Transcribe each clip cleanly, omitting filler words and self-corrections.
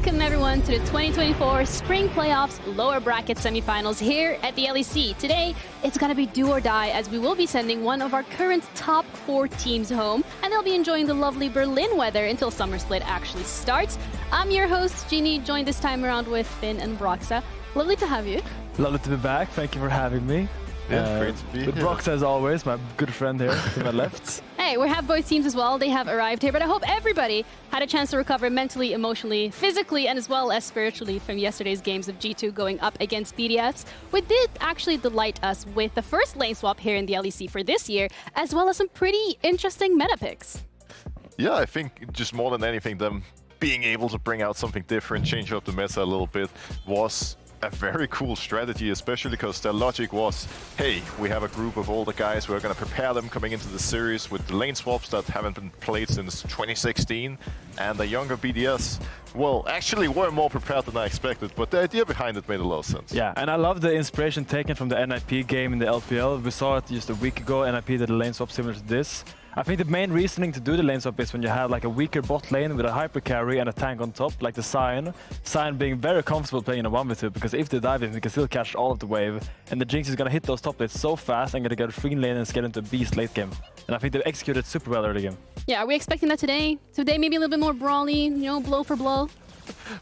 Welcome everyone to the 2024 Spring Playoffs Lower Bracket Semifinals here at the LEC. Today, it's gonna be do or die as we will be sending one of our current top 4 teams home, and they'll be enjoying the lovely Berlin weather until Summer Split actually starts. I'm your host, Jeannie, joined this time around with Finn and Broxa. Lovely to have you. Lovely to be back. Thank you for having me. Yeah, great to be here. With Broxa as always, my good friend here to my left. Hey, we have both teams as well. They have arrived here, but I hope everybody had a chance to recover mentally, emotionally, physically, and as well as spiritually from yesterday's games of G2 going up against BDS. We did actually delight us with the first lane swap here in the LEC for this year, as well as some pretty interesting meta picks. Yeah, I think just more than anything, them being able to bring out something different, change up the meta a little bit, was a very cool strategy, especially because their logic was, hey, we have a group of older guys, we're going to prepare them coming into the series with the lane swaps that haven't been played since 2016, and the younger BDS, well, actually were more prepared than I expected, but the idea behind it made a lot of sense. Yeah, and I love the inspiration taken from the NIP game in the LPL. We saw it just a week ago, NIP did a lane swap similar to this. I think the main reasoning to do the lane swap is when you have like a weaker bot lane with a hyper carry and a tank on top, like the Sion. Sion being very comfortable playing in a 1v2 because if they dive in, they can still catch all of the wave. And the Jinx is gonna hit those top lanes so fast and gonna get a free lane and get into a beast late game. And I think they executed super well early game. Yeah, are we expecting that today? Today maybe a little bit more brawly, you know, blow for blow?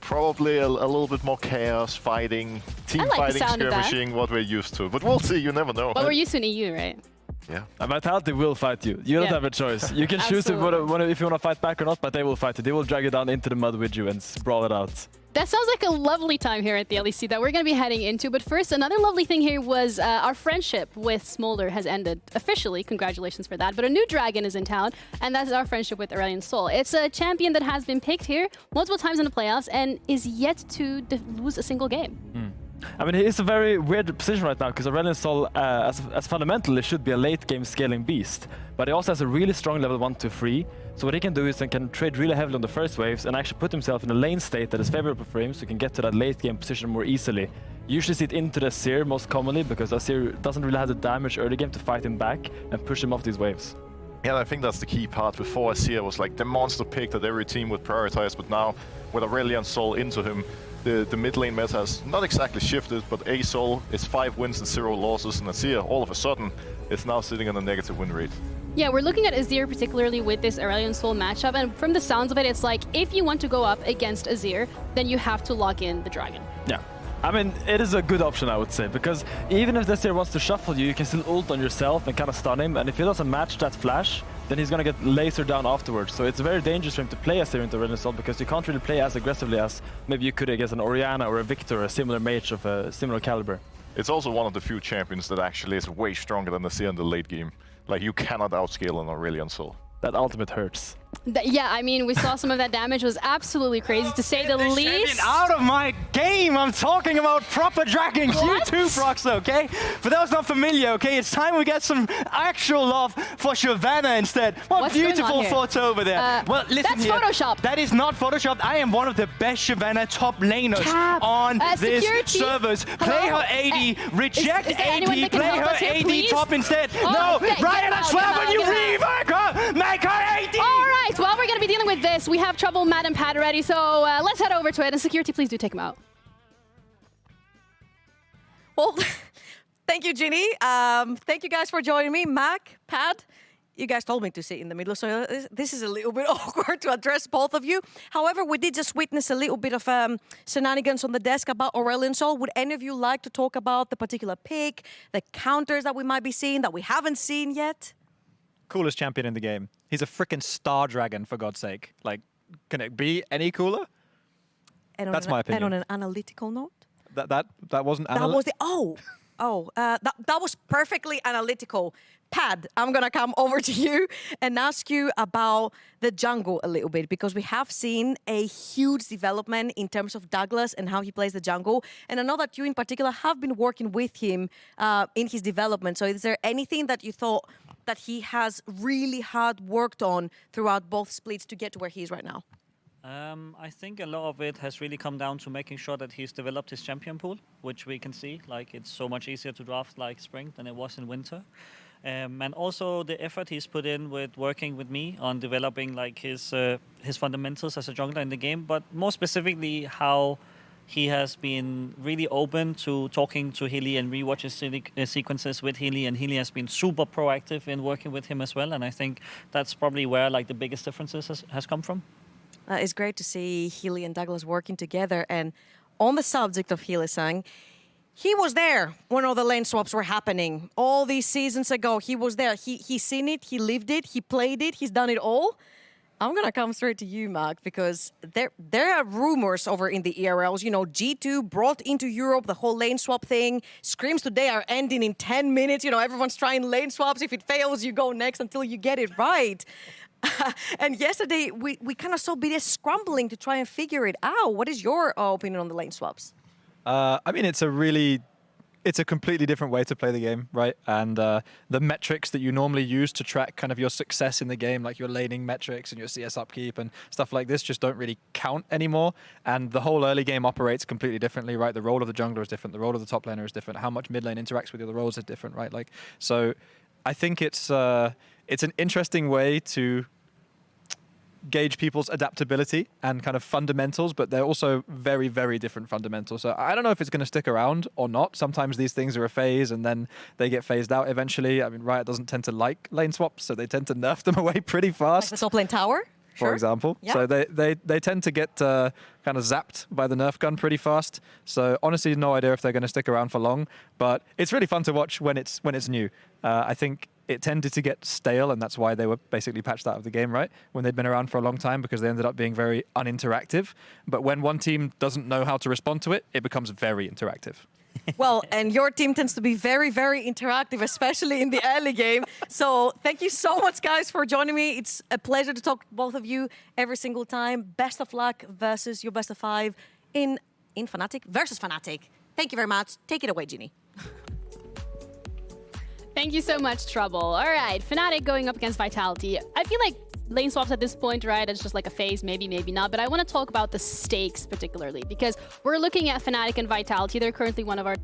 Probably a little bit more chaos, fighting, team fighting, skirmishing, what we're used to. But we'll see, you never know. Well, we're used to in EU, right? Yeah. And Vitality will fight you. You don't have a choice. You can choose if you want to fight back or not, but they will fight you. They will drag you down into the mud with you and brawl it out. That sounds like a lovely time here at the LEC that we're going to be heading into. But first, another lovely thing here was our friendship with Smolder has ended officially. Congratulations for that. But a new dragon is in town, and that's our friendship with Aurelion Sol. It's a champion that has been picked here multiple times in the playoffs and is yet to lose a single game. I mean, he's a very weird position right now because Aurelion Sol, as fundamentally, should be a late-game scaling beast. But he also has a really strong level 1-3. So what he can do is he can trade really heavily on the first waves and actually put himself in a lane state that is favorable for him so he can get to that late-game position more easily. You usually see it into the Seer most commonly because Seer doesn't really have the damage early game to fight him back and push him off these waves. Yeah, I think that's the key part. Before Seer was like the monster pick that every team would prioritize, but now with Aurelion Sol into him, the mid lane meta has not exactly shifted, but A Sol is 5 wins and 0 losses, and Azir all of a sudden is now sitting on a negative win rate. Yeah, we're looking at Azir particularly with this Aurelion Sol matchup, and from the sounds of it, it's like if you want to go up against Azir, then you have to lock in the dragon. Yeah. I mean, it is a good option, I would say, because even if the Azir wants to shuffle you, you can still ult on yourself and kind of stun him, and if he doesn't match that flash, then he's going to get lasered down afterwards. So it's very dangerous for him to play Azir into Aurelion Sol because you can't really play as aggressively as maybe you could against an Orianna or a Victor, a similar mage of a similar caliber. It's also one of the few champions that actually is way stronger than Azir in the late game. Like, you cannot outscale an Aurelion Sol. That ultimate hurts. Yeah, I mean, we saw some of that damage was absolutely crazy, to say the least. Out of my game! I'm talking about proper dragons. You too, Broxa, okay? For those not familiar, okay, it's time we get some actual love for Shyvana instead. What beautiful photo over there. Well, listen that's here. Photoshop. That is not Photoshopped. I am one of the best Shyvana top laners on this servers. Play her AD, reject AD, play her AD please? Top instead. Oh, no, Ryan, I swear when you rework her, make her AD! All right, well, we're going to be dealing with this. We have Trouble, Matt, and Pat ready, so let's head over to it. And security, please do take him out. Well, thank you, Ginny. Thank you guys for joining me. Mac, Pat, you guys told me to sit in the middle, so this is a little bit awkward to address both of you. However, we did just witness a little bit of shenanigans on the desk about Aurelion Sol. Would any of you like to talk about the particular pick, the counters that we might be seeing that we haven't seen yet? Coolest champion in the game. He's a freaking star dragon, for God's sake. Like, can it be any cooler? That's my opinion. And on an analytical note? That wasn't that was that was perfectly analytical. Pat, I'm gonna come over to you and ask you about the jungle a little bit, because we have seen a huge development in terms of Douglas and how he plays the jungle. And I know that you in particular have been working with him in his development. So is there anything that you thought that he has really hard worked on throughout both splits to get to where he is right now? I think a lot of it has really come down to making sure that he's developed his champion pool, which we can see. Like, it's so much easier to draft like spring than it was in winter. And also the effort he's put in with working with me on developing like his fundamentals as a jungler in the game, but more specifically how he has been really open to talking to Healy and rewatches sequences with Healy, and Healy has been super proactive in working with him as well. And I think that's probably where like the biggest differences has come from. It's great to see Healy and Douglas working together. And on the subject of Healy-sang, he was there when all the lane swaps were happening. All these seasons ago, he was there. He's seen it, he lived it, he played it, he's done it all. I'm going to come straight to you, Mark, because there are rumors over in the ERLs. You know, G2 brought into Europe the whole lane swap thing. Scrims today are ending in 10 minutes. You know, everyone's trying lane swaps. If it fails, you go next until you get it right. And yesterday, we kind of saw BDS scrambling to try and figure it out. What is your opinion on the lane swaps? I mean, it's a completely different way to play the game, right? And the metrics that you normally use to track kind of your success in the game, like your laning metrics and your CS upkeep and stuff like this, just don't really count anymore. And the whole early game operates completely differently, right? The role of the jungler is different. The role of the top laner is different. How much mid lane interacts with the other roles is different, right? Like, so I think it's an interesting way to gauge people's adaptability and kind of fundamentals, but they're also very, very different fundamentals. So I don't know if it's going to stick around or not. Sometimes these things are a phase and then they get phased out eventually. I mean, Riot doesn't tend to like lane swaps, so they tend to nerf them away pretty fast. Like the top lane tower? For example. Yeah. So they tend to get kind of zapped by the nerf gun pretty fast. So honestly, no idea if they're going to stick around for long, but it's really fun to watch when it's new. I think it tended to get stale, and that's why they were basically patched out of the game, right? When they'd been around for a long time, because they ended up being very uninteractive. But when one team doesn't know how to respond to it, it becomes very interactive. Well, and your team tends to be very, very interactive, especially in the early game. So thank you so much, guys, for joining me. It's a pleasure to talk to both of you every single time. Best of luck versus your best of 5 in Fnatic versus Fnatic. Thank you very much. Take it away, Ginny. Thank you so much, Trouble. All right, Fnatic going up against Vitality. I feel like lane swaps at this point, right, it's just like a phase, maybe not. But I want to talk about the stakes particularly, because we're looking at Fnatic and Vitality. They're currently one of our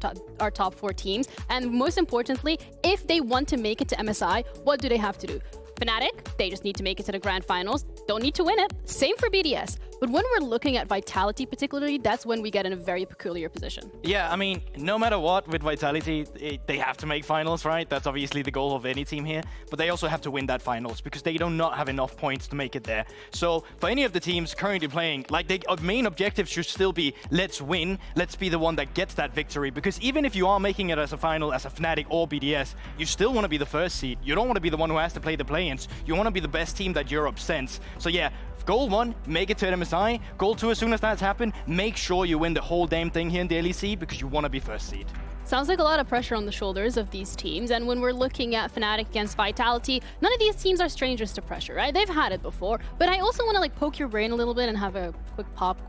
top 4 teams. And most importantly, if they want to make it to MSI, what do they have to do? Fnatic, they just need to make it to the grand finals. Don't need to win it. Same for BDS. But when we're looking at Vitality particularly, that's when we get in a very peculiar position. Yeah, I mean, no matter what, with Vitality, they have to make finals, right? That's obviously the goal of any team here. But they also have to win that finals, because they do not have enough points to make it there. So for any of the teams currently playing, like, their main objective should still be, let's win, let's be the one that gets that victory. Because even if you are making it as a final, as a Fnatic or BDS, you still want to be the first seed. You don't want to be the one who has to play the play-ins. You want to be the best team that Europe sends. So yeah, goal 1, make it to MSI. Goal 2, as soon as that's happened, make sure you win the whole damn thing here in the LEC, because you want to be first seed. Sounds like a lot of pressure on the shoulders of these teams. And when we're looking at Fnatic against Vitality, none of these teams are strangers to pressure, right? They've had it before. But I also want to like poke your brain a little bit and have a quick pop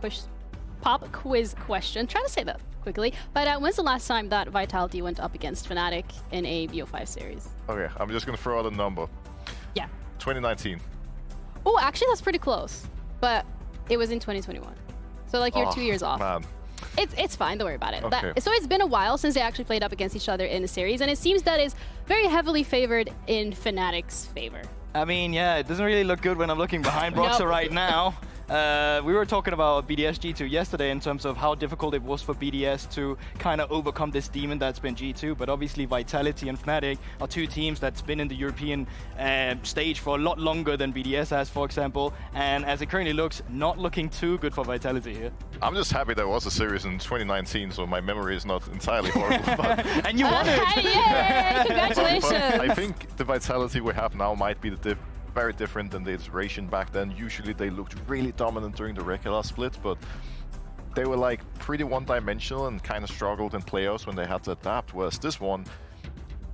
quiz question. Try to say that quickly. But when's the last time that Vitality went up against Fnatic in a BO5 series? Okay, I'm just going to throw out a number. Yeah. 2019. Oh, actually, that's pretty close. But it was in 2021. So like you're 2 years off. Man. It's fine, don't worry about it. Okay. So it's been a while since they actually played up against each other in a series, and it seems that is very heavily favored in Fnatic's favor. I mean, yeah, it doesn't really look good when I'm looking behind Broxah Nope. right now. We were talking about BDS G2 yesterday in terms of how difficult it was for BDS to kind of overcome this demon that's been G2, but obviously Vitality and Fnatic are 2 teams that's been in the European stage for a lot longer than BDS has, for example, and as it currently looks, not looking too good for Vitality here. I'm just happy there was a series in 2019, so my memory is not entirely horrible. But And you won it! Yay! Congratulations! But I think the Vitality we have now might be very different than the iteration back then. Usually they looked really dominant during the regular split, but they were like pretty one-dimensional and kind of struggled in playoffs when they had to adapt, whereas this one,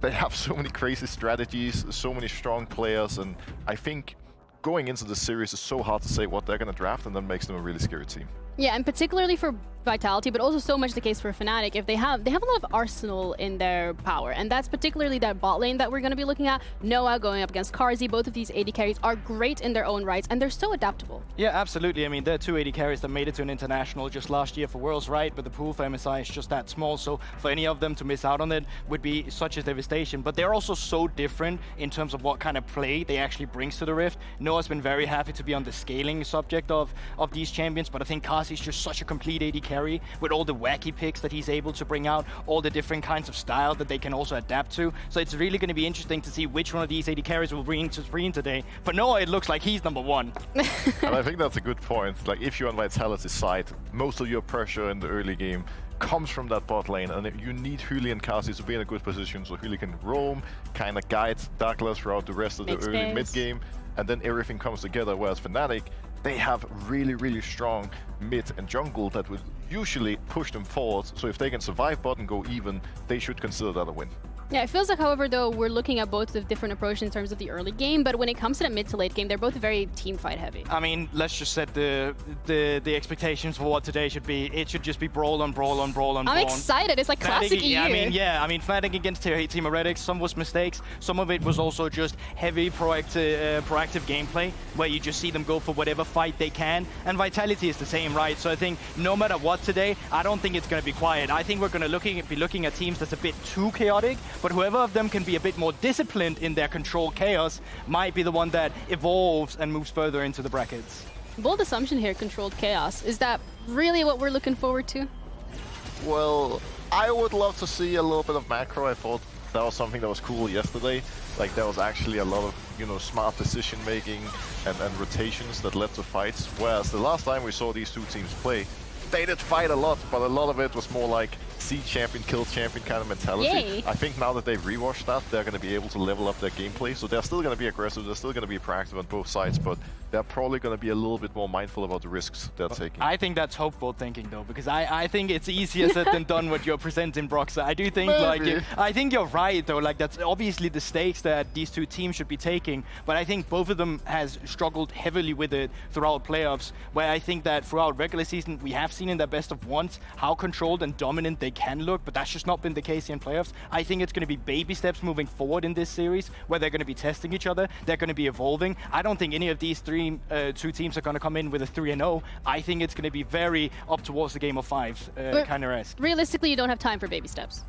they have so many crazy strategies, so many strong players, and I think going into the series is so hard to say what they're going to draft, and that makes them a really scary team. Yeah, and particularly for Vitality, but also so much the case for Fnatic. If they have a lot of arsenal in their power, and that's particularly that bot lane that we're going to be looking at. Noah going up against Karzi. Both of these AD carries are great in their own rights, and they're so adaptable. Yeah, absolutely. I mean, there are 2 AD carries that made it to an international just last year for Worlds, right? But the pool for MSI is just that small, so for any of them to miss out on it would be such a devastation. But they're also so different in terms of what kind of play they actually brings to the Rift. Noah's been very happy to be on the scaling subject of these champions, but I think Karzi's just such a complete AD carry with all the wacky picks that he's able to bring out, all the different kinds of style that they can also adapt to. So it's really going to be interesting to see which one of these AD carries will bring to screen today. For Noah, it looks like he's #1. And I think that's a good point. Like, if you're on Vitality's side, most of your pressure in the early game comes from that bot lane, and you need Huli and Karzi to be in a good position so Huli can roam, kind of guide Douglas throughout the rest of the early mid-game, and then everything comes together. Whereas Fnatic, they have really, really strong mid and jungle that would usually push them forward. So if they can survive bot and go even, they should consider that a win. Yeah, it feels like, however, though, we're looking at both the different approaches in terms of the early game, but when it comes to the mid to late game, they're both very team fight heavy. I mean, let's just set the expectations for what today should be. It should just be brawl on brawl on brawl on brawl. I'm excited. It's like classic EU. I mean, Fnatic against Team Heretics, some was mistakes, some of it was also just heavy proactive gameplay, where you just see them go for whatever fight they can, and Vitality is the same, right? So I think no matter what today, I don't think it's going to be quiet. I think we're going to be looking at teams that's a bit too chaotic, but whoever of them can be a bit more disciplined in their control chaos might be the one that evolves and moves further into the brackets. Bold assumption here, controlled chaos. Is that really what we're looking forward to? Well, I would love to see a little bit of macro. I thought that was something that was cool yesterday. Like, there was actually a lot of, smart decision making and rotations that led to fights. Whereas the last time we saw these two teams play, they did fight a lot, but a lot of it was more like see champion, kill champion kind of mentality. Yay. I think now that they've rewatched that, they're going to be able to level up their gameplay. So they're still going to be aggressive, they're still going to be proactive on both sides, but they're probably going to be a little bit more mindful about the risks they're taking. I think that's hopeful thinking, though, because I think it's easier said than done what you're presenting, Broxa. I do think, I think you're right, though. Like, that's obviously the stakes that these two teams should be taking, but I think both of them has struggled heavily with it throughout playoffs, where I think that throughout regular season, we have seen in their best of ones how controlled and dominant they can look, but that's just not been the case in playoffs. I think it's going to be baby steps moving forward in this series, where they're going to be testing each other, they're going to be evolving. I don't think any of these two teams are going to come in with a 3-0. I think it's going to be very up towards the game of 5 kind of rest. Realistically, you don't have time for baby steps.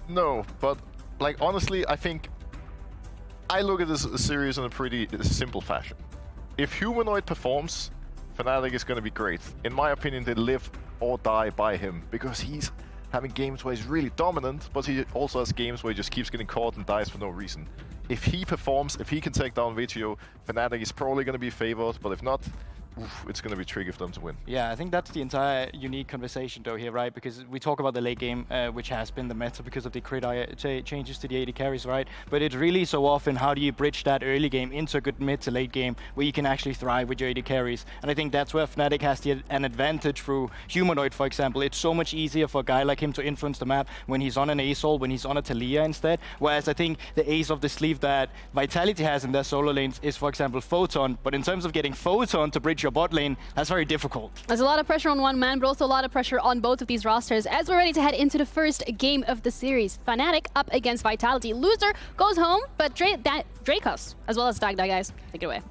No, but like, honestly, I think I look at this series in a pretty simple fashion. If Humanoid performs, Fnatic is going to be great. In my opinion, they live or die by him, because he's having games where he's really dominant, but he also has games where he just keeps getting caught and dies for no reason. If he performs, if he can take down Vegio, Fnatic is probably going to be favored, but if not, it's going to be tricky for them to win. Yeah, I think that's the entire unique conversation though here, right? Because we talk about the late game, which has been the meta because of the crit changes to the AD carries, right? But it's really so often, how do you bridge that early game into a good mid to late game where you can actually thrive with your AD carries? And I think that's where Fnatic has an advantage through Humanoid, for example. It's so much easier for a guy like him to influence the map when he's on an Azol, when he's on a Talia instead. Whereas I think the ace of the sleeve that Vitality has in their solo lanes is, for example, Photon. But in terms of getting Photon to bridge your bot lane, that's very difficult. There's a lot of pressure on one man, but also a lot of pressure on both of these rosters as we're ready to head into the first game of the series. Fnatic up against Vitality. Loser goes home, but Dracos, as well as Dag, guys. Take it away.